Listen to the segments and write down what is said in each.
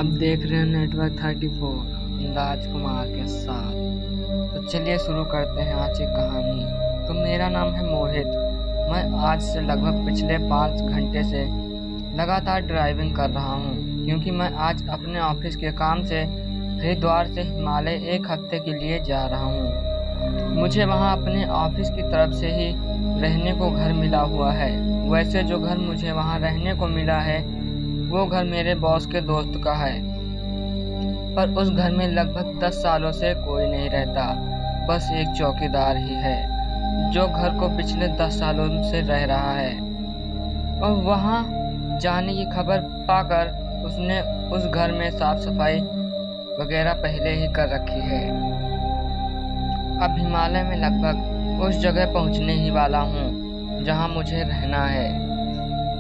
आप देख रहे हैं नेटवर्क 34 अंदाज कुमार के साथ। तो चलिए शुरू करते हैं आज की कहानी। तो मेरा नाम है मोहित। मैं आज से लगभग पिछले 5 घंटे से लगातार ड्राइविंग कर रहा हूँ, क्योंकि मैं आज अपने ऑफिस के काम से हरिद्वार से हिमालय 1 हफ्ते के लिए जा रहा हूँ। मुझे वहाँ अपने ऑफिस की तरफ से ही रहने को घर मिला हुआ है। वैसे जो घर मुझे वहाँ रहने को मिला है वो घर मेरे बॉस के दोस्त का है, पर उस घर में लगभग 10 सालों से कोई नहीं रहता। बस एक चौकीदार ही है जो घर को पिछले 10 सालों से रह रहा है, और वहाँ जाने की खबर पाकर उसने उस घर में साफ सफाई वगैरह पहले ही कर रखी है। अब हिमालय में लगभग उस जगह पहुँचने ही वाला हूँ जहाँ मुझे रहना है,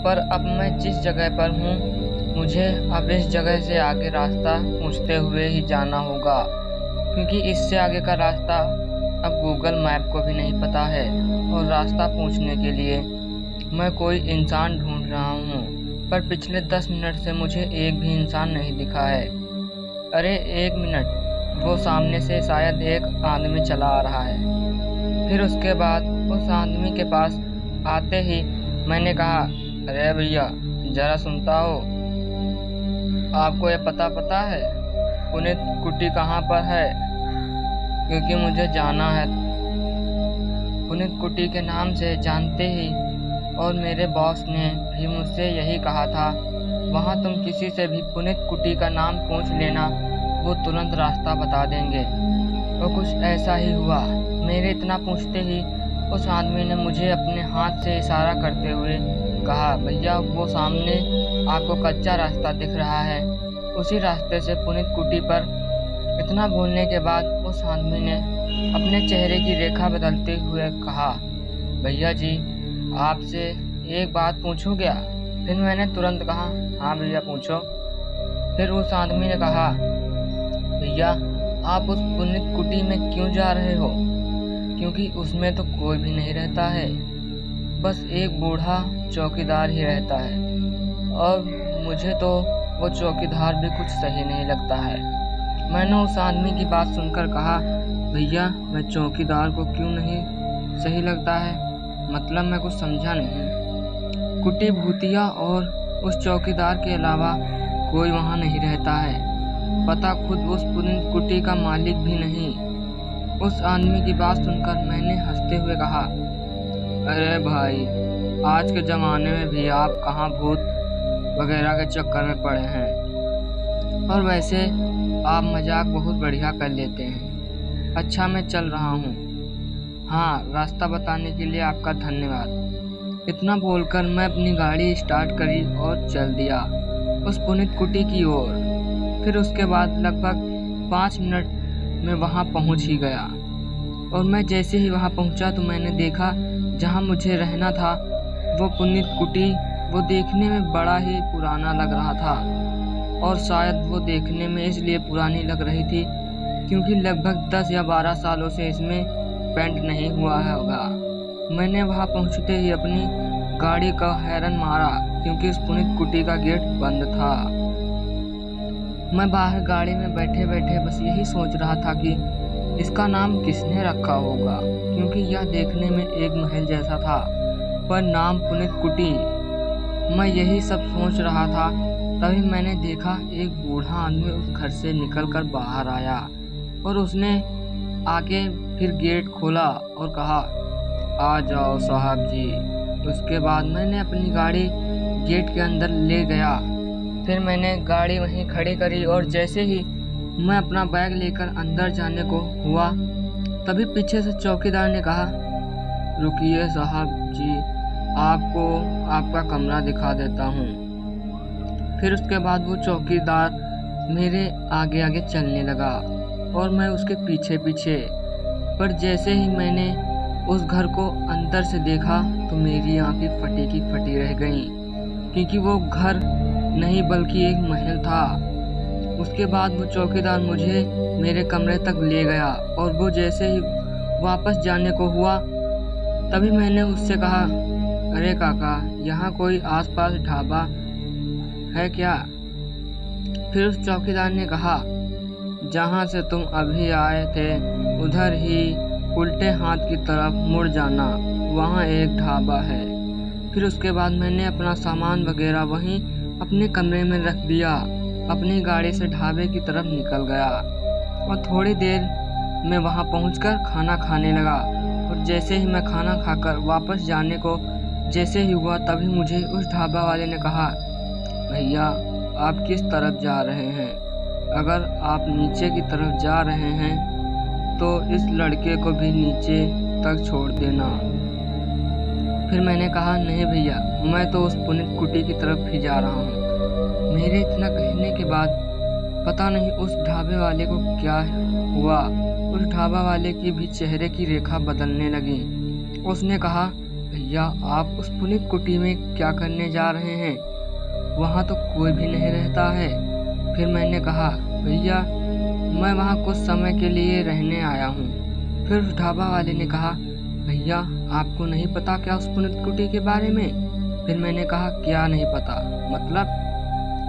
पर अब मैं जिस जगह पर हूँ मुझे अब इस जगह से आगे रास्ता पूछते हुए ही जाना होगा, क्योंकि इससे आगे का रास्ता अब गूगल मैप को भी नहीं पता है। और रास्ता पूछने के लिए मैं कोई इंसान ढूंढ रहा हूँ, पर पिछले 10 मिनट से मुझे एक भी इंसान नहीं दिखा है। अरे 1 मिनट, वो सामने से शायद एक आदमी चला आ रहा है। फिर उसके बाद उस आदमी के पास आते ही मैंने कहा, अरे भैया जरा सुनता हो, आपको ये पता है पुनीत कुटी कहाँ पर है? क्योंकि मुझे जाना है। पुनीत कुटी के नाम से जानते ही, और मेरे बॉस ने भी मुझसे यही कहा था, वहाँ तुम किसी से भी पुनीत कुटी का नाम पूछ लेना, वो तुरंत रास्ता बता देंगे। और कुछ ऐसा ही हुआ। मेरे इतना पूछते ही उस आदमी ने मुझे अपने हाथ से इशारा करते हुए कहा, भैया वो सामने आपको कच्चा रास्ता दिख रहा है, उसी रास्ते से पुनीत कुटी पर। इतना बोलने के बाद उस आदमी ने अपने चेहरे की रेखा बदलते हुए कहा, भैया जी आपसे एक बात पूछूं क्या? फिर मैंने तुरंत कहा, हाँ भैया पूछो। फिर उस आदमी ने कहा, भैया आप उस पुनीत कुटी में क्यों जा रहे हो? क्योंकि उसमें तो कोई भी नहीं रहता है, बस एक बूढ़ा चौकीदार ही रहता है, और मुझे तो वो चौकीदार भी कुछ सही नहीं लगता है। मैंने उस आदमी की बात सुनकर कहा, भैया मैं चौकीदार को क्यों नहीं सही लगता है? मतलब मैं कुछ समझा नहीं। कुटी भूतिया और उस चौकीदार के अलावा कोई वहाँ नहीं रहता है। पता खुद उस पुनीत कुटी का मालिक भी नहीं। उस आदमी की बात सुनकर मैंने हंसते हुए कहा, अरे भाई आज के ज़माने में भी आप कहाँ भूत वगैरह के चक्कर में पड़े हैं। और वैसे आप मजाक बहुत बढ़िया कर लेते हैं। अच्छा मैं चल रहा हूँ। हाँ, रास्ता बताने के लिए आपका धन्यवाद। इतना बोलकर मैं अपनी गाड़ी स्टार्ट करी और चल दिया उस पुनीत कुटी की ओर। फिर उसके बाद लगभग 5 मिनट में वहाँ पहुँच ही गया, और मैं जैसे ही वहाँ पहुँचा तो मैंने देखा जहाँ मुझे रहना था वो पुनीत कुटी, वो देखने में बड़ा ही पुराना लग रहा था। और शायद वो देखने में इसलिए पुरानी लग रही थी क्योंकि लगभग 10 या 12 सालों से इसमें पेंट नहीं हुआ होगा। मैंने वहाँ पहुँचते ही अपनी गाड़ी का हॉर्न मारा, क्योंकि उस पुनीत कुटी का गेट बंद था। मैं बाहर गाड़ी में बैठे बैठे बस यही सोच रहा था कि इसका नाम किसने रखा होगा, क्योंकि यह देखने में एक महल जैसा था, पर नाम पुनीत कुटी। मैं यही सब सोच रहा था, तभी मैंने देखा एक बूढ़ा आदमी उस घर से निकलकर बाहर आया, और उसने आके फिर गेट खोला और कहा, आ जाओ साहब जी। उसके बाद मैंने अपनी गाड़ी गेट के अंदर ले गया। फिर मैंने गाड़ी वहीं खड़ी करी, और जैसे ही मैं अपना बैग लेकर अंदर जाने को हुआ, तभी पीछे से चौकीदार ने कहा, रुकिए साहब जी, आपको आपका कमरा दिखा देता हूँ। फिर उसके बाद वो चौकीदार मेरे आगे आगे चलने लगा और मैं उसके पीछे पीछे। पर जैसे ही मैंने उस घर को अंदर से देखा तो मेरी आंखें फटी की फटी रह गईं, क्योंकि वो घर नहीं बल्कि एक महल था। उसके बाद वो चौकीदार मुझे मेरे कमरे तक ले गया, और वो जैसे ही वापस जाने को हुआ तभी मैंने उससे कहा, अरे काका यहाँ कोई आसपास ढाबा है क्या? फिर उस चौकीदार ने कहा, जहाँ से तुम अभी आए थे उधर ही उल्टे हाथ की तरफ मुड़ जाना, वहाँ एक ढाबा है। फिर उसके बाद मैंने अपना सामान वगैरह वहीं अपने कमरे में रख दिया, अपनी गाड़ी से ढाबे की तरफ निकल गया और थोड़ी देर में वहाँ पहुंचकर खाना खाने लगा। और जैसे ही मैं खाना खाकर वापस जाने को जैसे ही हुआ तभी मुझे उस ढाबा वाले ने कहा, भैया आप किस तरफ जा रहे हैं? अगर आप नीचे की तरफ जा रहे हैं तो इस लड़के को भी नीचे तक छोड़ देना। फिर मैंने कहा, नहीं भैया, मैं तो उस पुनीत कुटी की तरफ ही जा रहा हूँ। मेरे इतना कहने के बाद पता नहीं उस ढाबे वाले को क्या हुआ, उस ढाबा वाले की भी चेहरे की रेखा बदलने लगी। उसने कहा, भैया आप उस पुनीत कुटी में क्या करने जा रहे हैं? वहाँ तो कोई भी नहीं रहता है। फिर मैंने कहा, भैया मैं वहाँ कुछ समय के लिए रहने आया हूँ। फिर उस ढाबा वाले ने कहा, भैया आपको नहीं पता क्या उस पुनीत कुटी के बारे में? फिर मैंने कहा, क्या नहीं पता? मतलब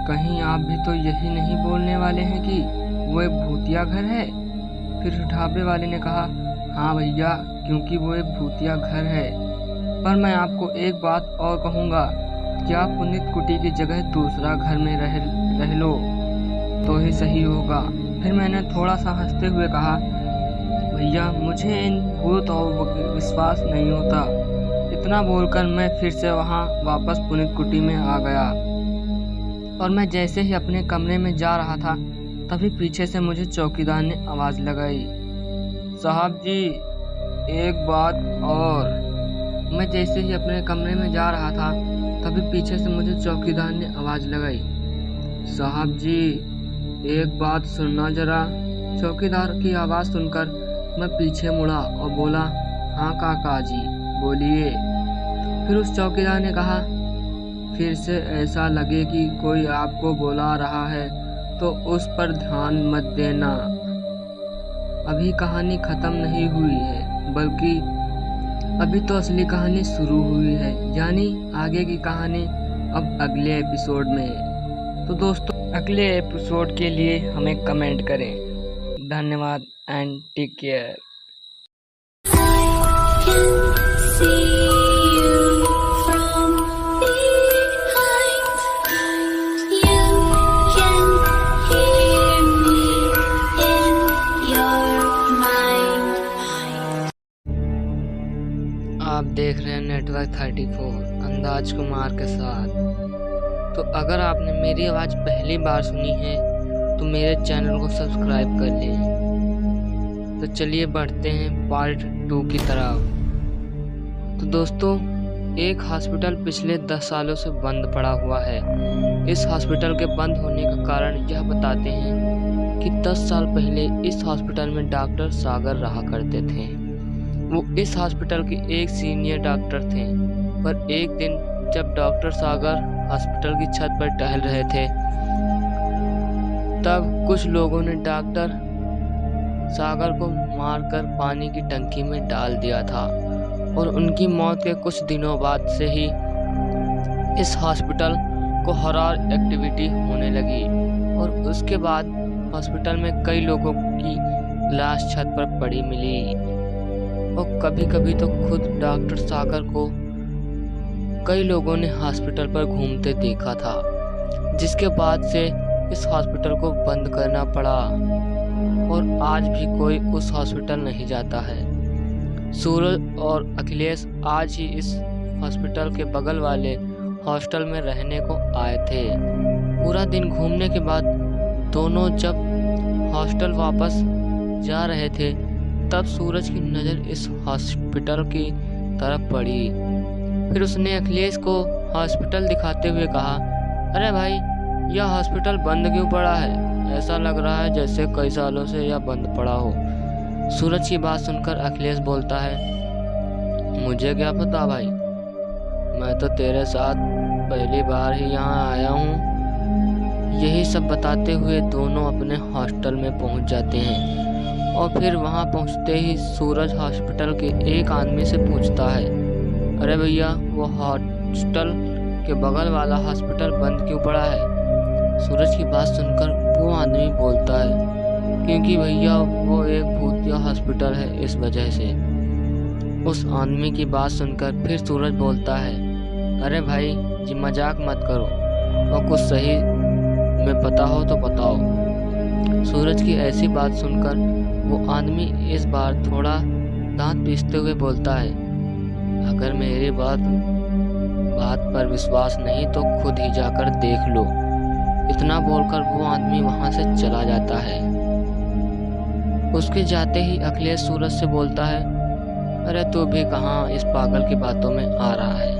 कहीं आप भी तो यही नहीं बोलने वाले हैं कि वो एक भूतिया घर है? फिर ढाबे वाले ने कहा, हाँ भैया, क्योंकि वो एक भूतिया घर है। पर मैं आपको एक बात और कहूँगा कि आप पुनीत कुटी की जगह दूसरा घर में रह लो तो ही सही होगा। फिर मैंने थोड़ा सा हंसते हुए कहा, भैया मुझे इन भूत और विश्वास नहीं होता। इतना बोलकर मैं फिर से वहाँ वापस पुनीत कुटी में आ गया और मैं जैसे ही अपने कमरे में जा रहा था तभी पीछे से मुझे चौकीदार ने आवाज़ लगाई, साहब जी एक बात और। मैं जैसे ही अपने कमरे में जा रहा था तभी पीछे से मुझे चौकीदार ने आवाज़ लगाई, साहब जी एक बात सुनना जरा। चौकीदार की आवाज़ सुनकर मैं पीछे मुड़ा और बोला, हाँ काका जी बोलिए। फिर उस चौकीदार ने कहा, फिर से ऐसा लगे कि कोई आपको बुला रहा है तो उस पर ध्यान मत देना। अभी कहानी ख़त्म नहीं हुई है, बल्कि अभी तो असली कहानी शुरू हुई है, यानी आगे की कहानी अब अगले एपिसोड में। तो दोस्तों अगले एपिसोड के लिए हमें कमेंट करें। धन्यवाद एंड टेक केयर। आप देख रहे हैं नेटवर्क 34 अंदाज कुमार के साथ। तो अगर आपने मेरी आवाज़ पहली बार सुनी है तो मेरे चैनल को सब्सक्राइब कर लें। तो चलिए बढ़ते हैं पार्ट 2 की तरफ। तो दोस्तों एक हॉस्पिटल पिछले 10 सालों से बंद पड़ा हुआ है। इस हॉस्पिटल के बंद होने का कारण यह बताते हैं कि 10 साल पहले इस हॉस्पिटल में डॉक्टर सागर रहा करते थे। वो इस हॉस्पिटल के एक सीनियर डॉक्टर थे। पर एक दिन जब डॉक्टर सागर हॉस्पिटल की छत पर टहल रहे थे तब कुछ लोगों ने डॉक्टर सागर को मारकर पानी की टंकी में डाल दिया था और उनकी मौत के कुछ दिनों बाद से ही इस हॉस्पिटल को हॉरर एक्टिविटी होने लगी और उसके बाद हॉस्पिटल में कई लोगों की लाश छत पर पड़ी मिली और कभी कभी तो खुद डॉक्टर सागर को कई लोगों ने हॉस्पिटल पर घूमते देखा था, जिसके बाद से इस हॉस्पिटल को बंद करना पड़ा और आज भी कोई उस हॉस्पिटल नहीं जाता है। सूरज और अखिलेश आज ही इस हॉस्पिटल के बगल वाले हॉस्टल में रहने को आए थे। पूरा दिन घूमने के बाद दोनों जब हॉस्टल वापस जा रहे थे तब सूरज की नज़र इस हॉस्पिटल की तरफ पड़ी। फिर उसने अखिलेश को हॉस्पिटल दिखाते हुए कहा, अरे भाई यह हॉस्पिटल बंद क्यों पड़ा है? ऐसा लग रहा है जैसे कई सालों से यह बंद पड़ा हो। सूरज की बात सुनकर अखिलेश बोलता है, मुझे क्या पता भाई, मैं तो तेरे साथ पहली बार ही यहाँ आया हूँ। यही सब बताते हुए दोनों अपने हॉस्टल में पहुँच जाते हैं और फिर वहाँ पहुँचते ही सूरज हॉस्पिटल के एक आदमी से पूछता है, अरे भैया वो हॉस्टल के बगल वाला हॉस्पिटल बंद क्यों पड़ा है? सूरज की बात सुनकर वो आदमी बोलता है, क्योंकि भैया वो एक भूतिया हॉस्पिटल है, इस वजह से। उस आदमी की बात सुनकर फिर सूरज बोलता है, अरे भाई जी मजाक मत करो, और कुछ सही में पता हो तो बताओ। सूरज की ऐसी बात सुनकर वो आदमी इस बार थोड़ा दांत पीसते हुए बोलता है, अगर मेरी बात पर विश्वास नहीं तो खुद ही जाकर देख लो। इतना बोलकर वो आदमी वहां से चला जाता है। उसके जाते ही अखिलेश सूरज से बोलता है, अरे तू भी कहाँ इस पागल की बातों में आ रहा है।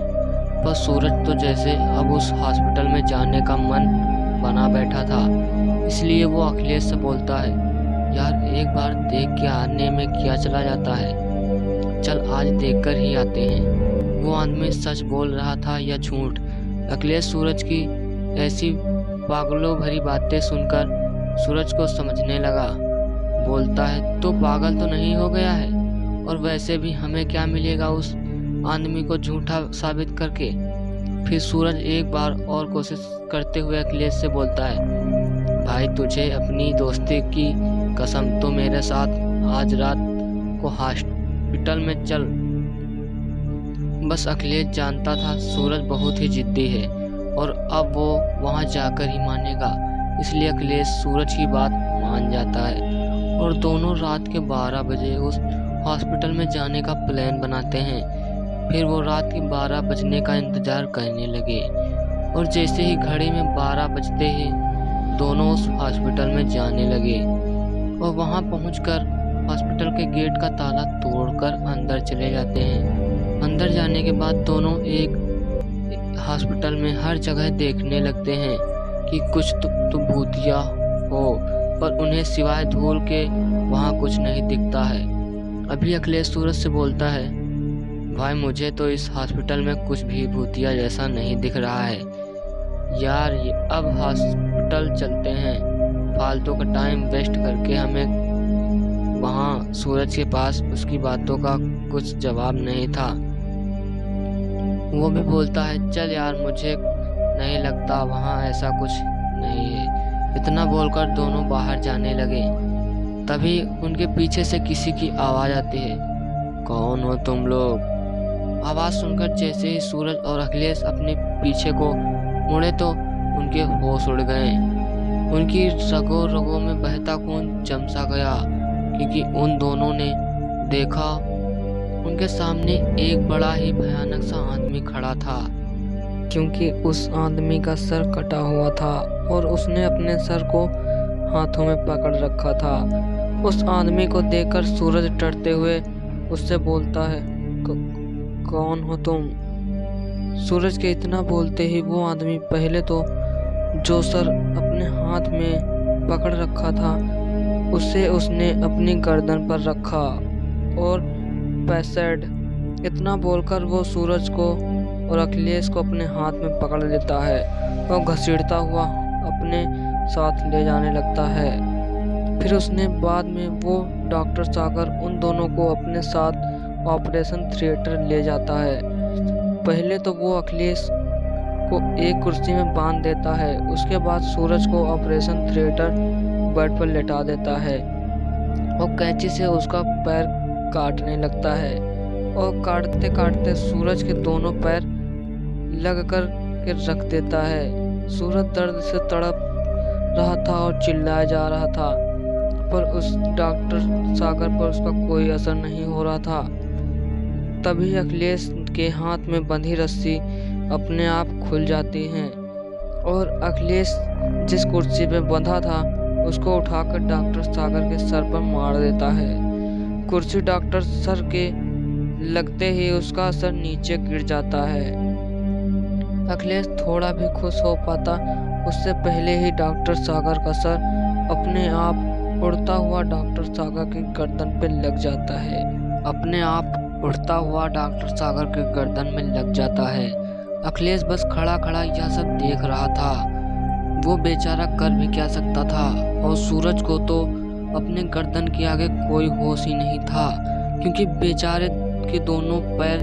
पर सूरज तो जैसे अब उस हॉस्पिटल में जाने का मन बना बैठा था, इसलिए वो अखिलेश से बोलता है, यार एक बार देख के आने में क्या चला जाता है, चल आज देखकर ही आते हैं। वो आदमी सच बोल रहा था या झूठ? अखिलेश सूरज की ऐसी पागलों भरी बातें सुनकर सूरज को समझने लगा। बोलता है, तो पागल तो नहीं हो गया है, और वैसे भी हमें क्या मिलेगा उस आदमी को झूठा साबित करके। फिर सूरज एक बार और कोशिश करते हुए अखिलेश से बोलता है, भाई तुझे अपनी दोस्ती की कसम, तो मेरे साथ आज रात को हॉस्पिटल में चल। बस अखिलेश जानता था सूरज बहुत ही जिद्दी है और अब वो वहां जाकर ही मानेगा, इसलिए अखिलेश सूरज की बात मान जाता है और दोनों रात के 12 बजे उस हॉस्पिटल में जाने का प्लान बनाते हैं। फिर वो रात के 12 बजने का इंतजार करने लगे और जैसे ही घड़ी में 12 बजते ही दोनों उस हॉस्पिटल में जाने लगे और वहां पहुंचकर हॉस्पिटल के गेट का ताला तोड़कर अंदर चले जाते हैं। अंदर जाने के बाद दोनों एक हॉस्पिटल में हर जगह देखने लगते हैं कि कुछ तो भूतिया हो, पर उन्हें सिवाय धूल के वहां कुछ नहीं दिखता है। अभी अखिलेश सूरज से बोलता है, भाई मुझे तो इस हॉस्पिटल में कुछ भी भूतिया जैसा नहीं दिख रहा है यार, अब हॉस्पिटल चलते हैं, फालतू का टाइम वेस्ट करके हमें। वहाँ सूरज के पास उसकी बातों का कुछ जवाब नहीं था। वो भी बोलता है, चल यार मुझे नहीं लगता वहाँ ऐसा कुछ नहीं है। इतना बोलकर दोनों बाहर जाने लगे। तभी उनके पीछे से किसी की आवाज आती है, कौन हो तुम लोग? आवाज सुनकर जैसे ही सूरज और अखिलेश अपने पीछे को मुड़े तो उनके होश उड़ गए। उनकी रगों रगों में बहता खून जम सा गया, क्योंकि उन दोनों ने देखा उनके सामने एक बड़ा ही भयानक सा आदमी खड़ा था। क्योंकि उस आदमी का सर कटा हुआ था और उसने अपने सर को हाथों में पकड़ रखा था। उस आदमी को देखकर सूरज डरते हुए उससे बोलता है, कौन हो तुम? सूरज के इतना बोलते ही वो आदमी पहले तो जो सर अपने हाथ में पकड़ रखा था उसे उसने अपनी गर्दन पर रखा और पैसेड इतना बोलकर वो सूरज को और अखिलेश को अपने हाथ में पकड़ लेता है और घसीटता हुआ अपने साथ ले जाने लगता है। फिर उसने बाद में वो डॉक्टर सागर उन दोनों को अपने साथ ऑपरेशन थिएटर ले जाता है। पहले तो वो अखिलेश को एक कुर्सी में बांध देता है, उसके बाद सूरज को ऑपरेशन थिएटर बेड पर लेटा देता है और कैंची से उसका पैर काटने लगता है और काटते काटते सूरज के दोनों पैर लग कर के रख देता है। सूरज दर्द से तड़प रहा था और चिल्लाया जा रहा था, पर उस डॉक्टर सागर पर उसका कोई असर नहीं हो रहा था। तभी अखिलेश के हाथ में बंधी रस्सी अपने आप खुल जाती है और अखिलेश जिस कुर्सी पे बंधा था उसको उठाकर डॉक्टर सागर के सर पर मार देता है। कुर्सी डॉक्टर सर के लगते ही उसका सर नीचे गिर जाता है। अखिलेश थोड़ा भी खुश हो पाता उससे पहले ही डॉक्टर सागर का सर अपने आप उड़ता हुआ डॉक्टर सागर की गर्दन पे लग जाता है। अपने आप उड़ता हुआ डॉक्टर सागर के गर्दन में लग जाता है। अखिलेश बस खड़ा खड़ा यह सब देख रहा था। वो बेचारा कर भी क्या सकता था, और सूरज को तो अपने गर्दन के आगे कोई होश ही नहीं था, क्योंकि बेचारे के दोनों पैर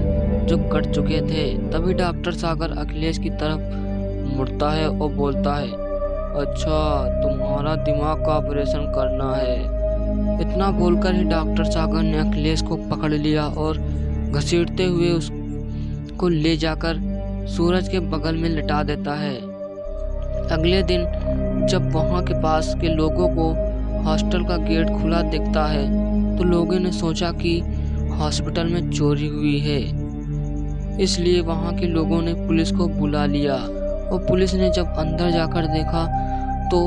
जो कट चुके थे। तभी डॉक्टर सागर अखिलेश की तरफ मुड़ता है और बोलता है, अच्छा, तुम्हारा दिमाग का ऑपरेशन करना है। इतना बोलकर ही डॉक्टर सागर ने अखिलेश को पकड़ लिया और घसीटते हुए उसको ले जाकर सूरज के बगल में लिटा देता है। अगले दिन जब वहां के पास के लोगों को हॉस्टल का गेट खुला दिखता है तो लोगों ने सोचा कि हॉस्पिटल में चोरी हुई है। इसलिए वहां के लोगों ने पुलिस को बुला लिया और पुलिस ने जब अंदर जाकर देखा तो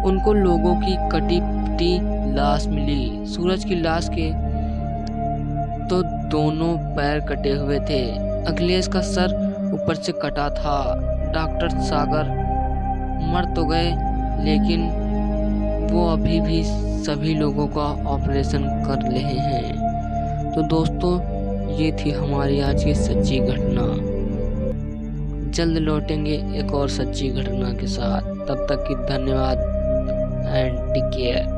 उनको लोगों की कटी पिटी लाश मिली। सूरज की लाश के तो दोनों पैर कटे हुए थे। अखिलेश का सर ऊपर से कटा था। डॉक्टर सागर मर तो गए लेकिन वो अभी भी सभी लोगों का ऑपरेशन कर रहे हैं। तो दोस्तों, ये थी हमारी आज की सच्ची घटना। जल्द लौटेंगे एक और सच्ची घटना के साथ। तब तक की धन्यवाद एंड टेक केयर।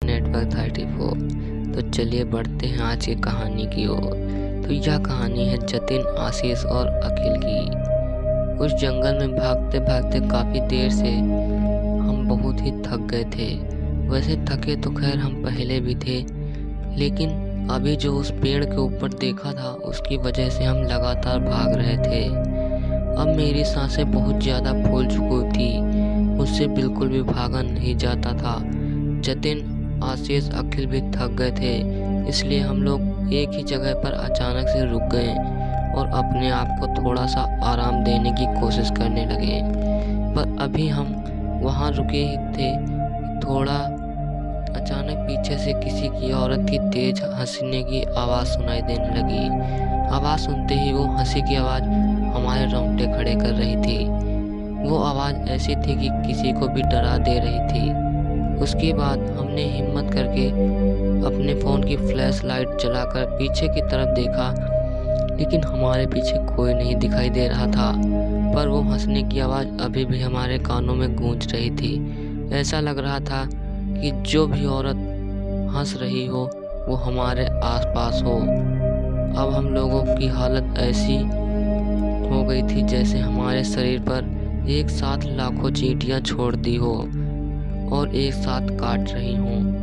नेटवर्क 34। तो चलिए बढ़ते हैं आज की कहानी की ओर। तो यह कहानी है जतिन, आशीष और अखिल की। उस जंगल में भागते भागते काफ़ी देर से हम बहुत ही थक गए थे। वैसे थके तो खैर हम पहले भी थे, लेकिन अभी जो उस पेड़ के ऊपर देखा था उसकी वजह से हम लगातार भाग रहे थे। अब मेरी सांसें बहुत ज़्यादा फूल चुकी थी, मुझसे बिल्कुल भी भागा नहीं जाता था। जतिन, आशीष, अखिल भी थक गए थे, इसलिए हम लोग एक ही जगह पर अचानक से रुक गए और अपने आप को थोड़ा सा आराम देने की कोशिश करने लगे। पर अभी हम वहाँ रुके ही थे, थोड़ा अचानक पीछे से किसी की औरत की तेज हंसने की आवाज़ सुनाई देने लगी। आवाज़ सुनते ही वो हंसी की आवाज़ हमारे रोंगटे खड़े कर रही थी। वो आवाज़ ऐसी थी कि किसी को भी डरा दे रही थी। उसके बाद हमने हिम्मत करके अपने फ़ोन की फ्लैश लाइट जलाकर पीछे की तरफ देखा, लेकिन हमारे पीछे कोई नहीं दिखाई दे रहा था। पर वो हंसने की आवाज़ अभी भी हमारे कानों में गूंज रही थी। ऐसा लग रहा था कि जो भी औरत हंस रही हो वो हमारे आसपास हो। अब हम लोगों की हालत ऐसी हो गई थी जैसे हमारे शरीर पर एक साथ लाखों चींटियां छोड़ दी हो और एक साथ काट रही हूँ।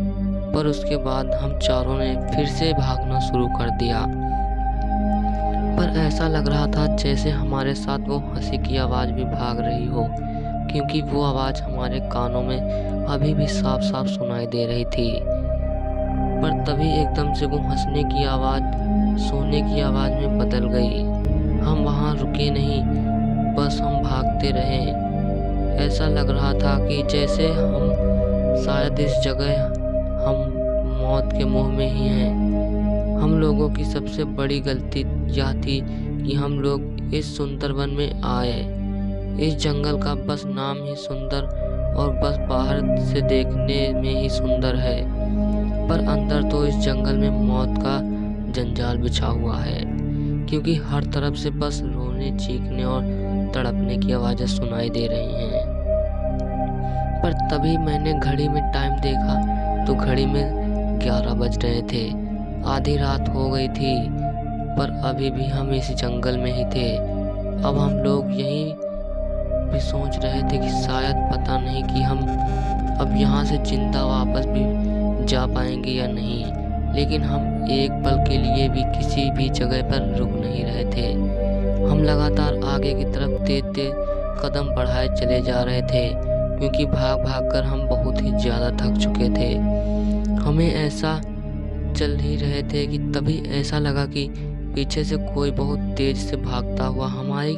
पर उसके बाद हम चारों ने फिर से भागना शुरू कर दिया। पर ऐसा लग रहा था जैसे हमारे साथ वो हंसी की आवाज़ भी भाग रही हो, क्योंकि वो आवाज़ हमारे कानों में अभी भी साफ साफ सुनाई दे रही थी। पर तभी एकदम से वो हंसने की आवाज़ सोने की आवाज़ में बदल गई। हम वहाँ रुके नहीं, बस हम भागते रहे। ऐसा लग रहा था कि जैसे हम शायद इस जगह हम मौत के मुंह में ही हैं। हम लोगों की सबसे बड़ी गलती यह थी कि हम लोग इस सुंदर वन में आए। इस जंगल का बस नाम ही सुंदर और बस बाहर से देखने में ही सुंदर है, पर अंदर तो इस जंगल में मौत का जंजाल बिछा हुआ है, क्योंकि हर तरफ से बस रोने, चीखने और तड़पने की आवाज़ें सुनाई दे रही हैं। पर तभी मैंने घड़ी में टाइम देखा तो घड़ी में 11 बज रहे थे। आधी रात हो गई थी, पर अभी भी हम इस जंगल में ही थे। अब हम लोग यहीं भी सोच रहे थे कि शायद पता नहीं कि हम अब यहाँ से जिंदा वापस भी जा पाएंगे या नहीं, लेकिन हम एक पल के लिए भी किसी भी जगह पर रुक नहीं रहे थे। हम लगातार आगे की तरफ तेज तेज कदम बढ़ाए चले जा रहे थे, क्योंकि भाग भाग कर हम बहुत ही ज़्यादा थक चुके थे। हमें ऐसा चल ही रहे थे कि तभी ऐसा लगा कि पीछे से कोई बहुत तेज से भागता हुआ हमारी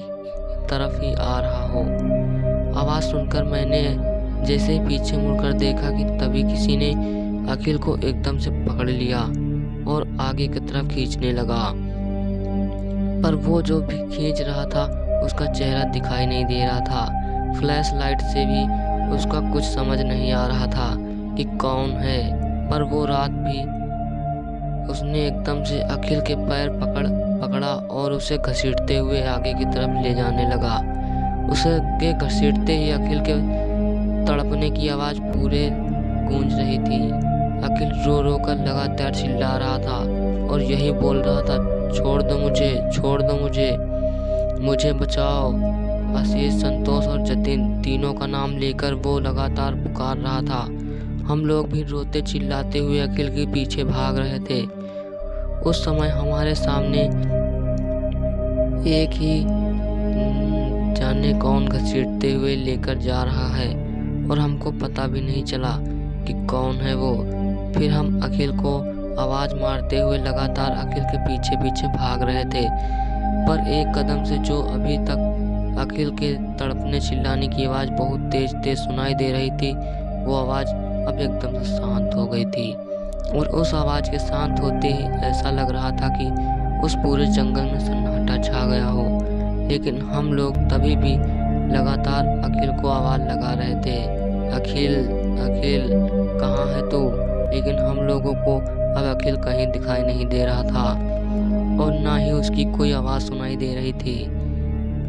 तरफ ही आ रहा हो। आवाज़ सुनकर मैंने जैसे ही पीछे मुड़कर देखा कि तभी किसी ने अखिल को एकदम से पकड़ लिया और आगे की तरफ खींचने लगा। पर वो जो भी खींच रहा था उसका चेहरा दिखाई नहीं दे रहा था। फ्लैश लाइट से भी उसका कुछ समझ नहीं आ रहा था कि कौन है। पर वो रात भी उसने एकदम से अखिल के पैर पकड़ पकड़ा और उसे घसीटते हुए आगे की तरफ ले जाने लगा। उसे घसीटते ही अखिल के तड़पने की आवाज़ पूरे गूंज रही थी। अखिल रो रो कर लगातार चिल्ला रहा था और यही बोल रहा था, छोड़ दो मुझे, छोड़ दो मुझे, मुझे बचाओ। आशीष, संतोष और जतिन तीनों का नाम लेकर वो लगातार पुकार रहा था। हम लोग भी रोते चिल्लाते हुए अखिल के पीछे भाग रहे थे। उस समय हमारे सामने एक ही जाने कौन घसीटते हुए लेकर जा रहा है और हमको पता भी नहीं चला कि कौन है वो। फिर हम अखिल को आवाज़ मारते हुए लगातार अखिल के पीछे पीछे भाग रहे थे, पर एक कदम से जो अभी तक अखिल के तड़पने चिल्लाने की आवाज़ बहुत तेज तेज सुनाई दे रही थी, वो आवाज़ अब एकदम से शांत हो गई थी। और उस आवाज़ के शांत होते ही ऐसा लग रहा था कि उस पूरे जंगल में सन्नाटा छा गया हो। लेकिन हम लोग तभी भी लगातार अखिल को आवाज़ लगा रहे थे, अखिल, अखिल कहाँ है तू? लेकिन हम लोगों को अब अखिल कहीं दिखाई नहीं दे रहा था और ना ही उसकी कोई आवाज़ सुनाई दे रही थी।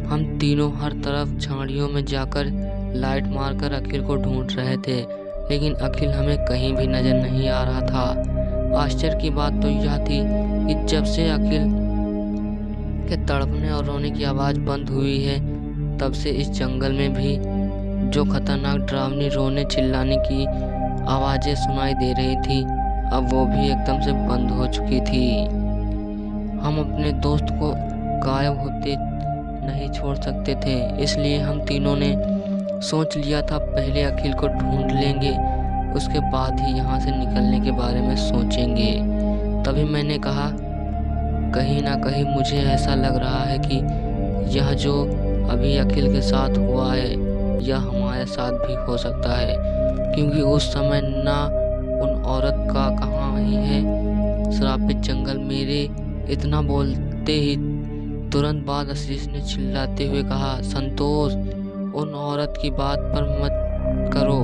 हम तीनों हर तरफ झाड़ियों में जाकर लाइट मारकर अखिल को ढूंढ रहे थे, लेकिन अखिल हमें कहीं भी नजर नहीं आ रहा था। आश्चर्य की बात तो यह थी कि जब से अखिल के तड़पने और रोने की आवाज़ बंद हुई है, तब से इस जंगल में भी जो खतरनाक डरावनी रोने चिल्लाने की आवाज़ें सुनाई दे रही थी, अब वो भी एकदम से बंद हो चुकी थी। हम अपने दोस्त को गायब होते नहीं छोड़ सकते थे, इसलिए हम तीनों ने सोच लिया था पहले अखिल को ढूंढ लेंगे, उसके बाद ही यहाँ से निकलने के बारे में सोचेंगे। तभी मैंने कहा, कहीं ना कहीं मुझे ऐसा लग रहा है कि यह जो अभी अखिल के साथ हुआ है यह हमारे साथ भी हो सकता है, क्योंकि उस समय ना उन औरत का कहाँ ही है श्रापित जंगल। मेरे इतना बोलते ही तुरंत बाद आशीष ने चिल्लाते हुए कहा, संतोष, उन औरत की बात पर मत करो।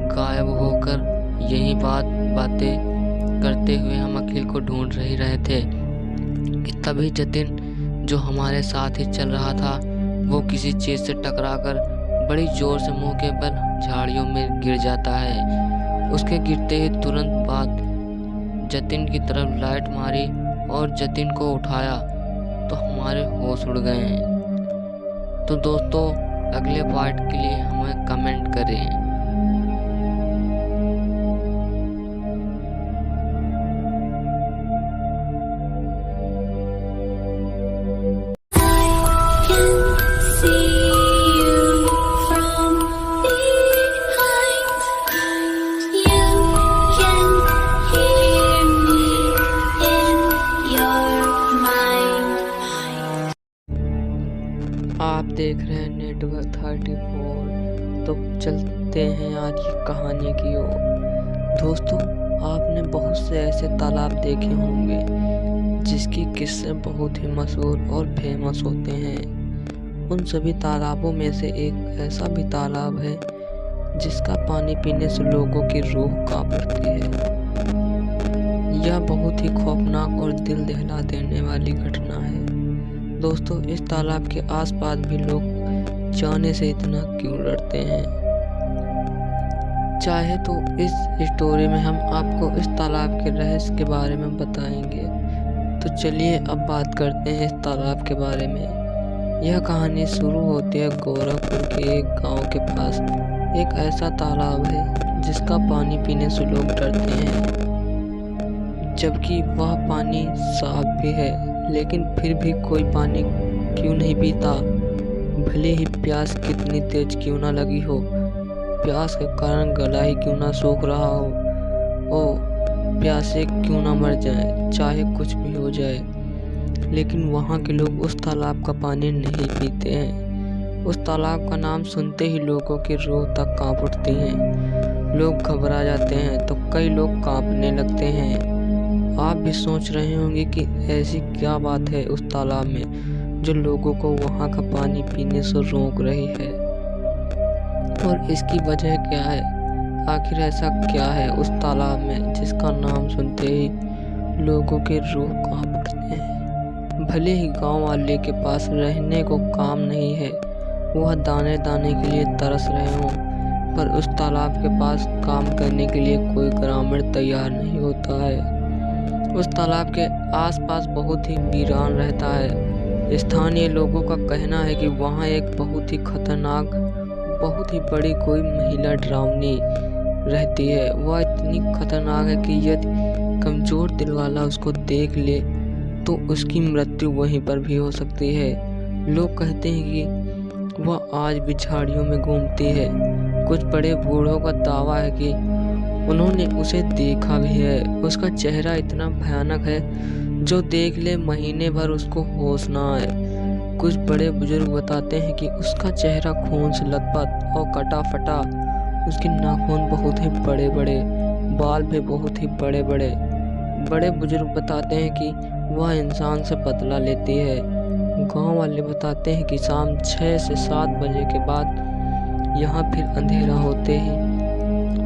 गायब होकर यही बातें करते हुए हम अखिल को ढूंढ रहे थे कि तभी जतिन, जो हमारे साथ ही चल रहा था, वो किसी चीज़ से टकराकर बड़ी जोर से मुंह के बल झाड़ियों में गिर जाता है। उसके गिरते ही तुरंत बाद जतिन की तरफ लाइट मारी और जतिन को उठाया तो हमारे होश उड़ गए। तो दोस्तों, अगले पार्ट के लिए हमें कमेंट करें। आप देख रहे हैं नेटवर्क 34। तो चलते हैं आज की कहानी की ओर। दोस्तों, आपने बहुत से ऐसे तालाब देखे होंगे जिसकी किस्से बहुत ही मशहूर और फेमस होते हैं। उन सभी तालाबों में से एक ऐसा भी तालाब है जिसका पानी पीने से लोगों की रूह कांप उठती है। यह बहुत ही खौफनाक और दिल दहला देने वाली घटना है। दोस्तों, इस तालाब के आसपास भी लोग जाने से इतना क्यों डरते हैं? चाहे तो इस स्टोरी में हम आपको इस तालाब के रहस्य के बारे में बताएंगे। तो चलिए अब बात करते हैं इस तालाब के बारे में। यह कहानी शुरू होती है गोरखपुर के एक गांव के पास। एक ऐसा तालाब है जिसका पानी पीने से लोग डरते हैं, जबकि वह पानी साफ भी है, लेकिन फिर भी कोई पानी क्यों नहीं पीता? भले ही प्यास कितनी तेज क्यों ना लगी हो, प्यास के कारण गला ही क्यों ना सूख रहा हो, ओ प्यासे क्यों ना मर जाए, चाहे कुछ भी हो जाए, लेकिन वहाँ के लोग उस तालाब का पानी नहीं पीते हैं। उस तालाब का नाम सुनते ही लोगों की रूह तक कांप उठती है। लोग घबरा जाते हैं तो कई लोग कांपने लगते हैं। आप भी सोच रहे होंगे कि ऐसी क्या बात है उस तालाब में जो लोगों को वहाँ का पानी पीने से रोक रही है, और इसकी वजह क्या है? आखिर ऐसा क्या है उस तालाब में जिसका नाम सुनते ही लोगों के रूह कांप उठते हैं? भले ही गांव वाले के पास रहने को काम नहीं है, वह दाने दाने के लिए तरस रहे हों, पर उस तालाब के पास काम करने के लिए कोई ग्रामीण तैयार नहीं होता है। उस तालाब के आसपास बहुत ही वीरान रहता है। स्थानीय लोगों का कहना है कि वहाँ एक बहुत ही खतरनाक, बहुत ही बड़ी कोई महिला डरावनी रहती है। वह इतनी खतरनाक है कि यदि कमजोर दिल वाला उसको देख ले तो उसकी मृत्यु वहीं पर भी हो सकती है। लोग कहते हैं कि वह आज भी झाड़ियों में घूमती है। कुछ बड़े बूढ़ों का दावा है कि उन्होंने उसे देखा भी है। उसका चेहरा इतना भयानक है, जो देख ले महीने भर उसको होश ना आए। कुछ बड़े बुजुर्ग बताते हैं कि उसका चेहरा खून से लथपथ और कटा फटा, उसके नाखून बहुत ही बड़े बड़े, बाल भी बहुत ही बड़े बड़े। बड़े बुजुर्ग बताते हैं कि वह इंसान से बदला लेती है। गांव वाले बताते हैं कि शाम 6 से 7 बजे के बाद यहाँ फिर अंधेरा होते ही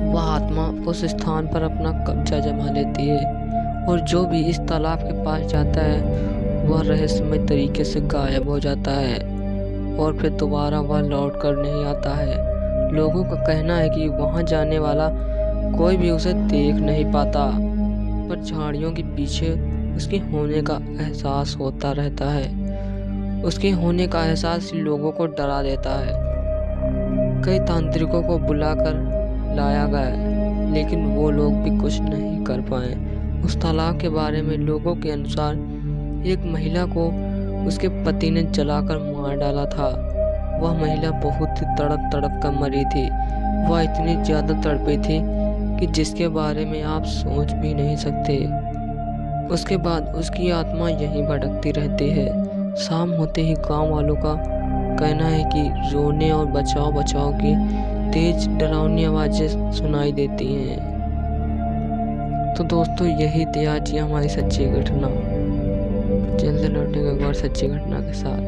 वह आत्मा उस स्थान पर अपना कब्जा जमा लेती है, और जो भी इस तालाब के पास जाता है वह रहस्यमय तरीके से गायब हो जाता है, और फिर दोबारा वह लौट कर नहीं आता है। लोगों का कहना है कि वहां जाने वाला कोई भी उसे देख नहीं पाता, पर झाड़ियों के पीछे उसके होने का एहसास होता रहता है। उसके होने का एहसास लोगों को डरा देता है। कई तांत्रिकों को बुलाकर लाया गया, लेकिन वो लोग भी कुछ नहीं कर पाए। उस तालाब के बारे में लोगों के अनुसार एक महिला को उसके पति ने जलाकर मार डाला था। वह महिला बहुत ही तड़प तड़प कर मरी थी। वह इतनी ज्यादा तड़पी थी कि जिसके बारे में आप सोच भी नहीं सकते। उसके बाद उसकी आत्मा यहीं भटकती रहती है। शाम होते ही गांव वालों का कहना है कि रोने और बचाओ बचाओ की तेज डरावनी आवाजें सुनाई देती हैं। तो दोस्तों, यही थी आज की हमारी सच्ची घटना। जल्द लौटेंगे एक और सच्ची घटना के साथ।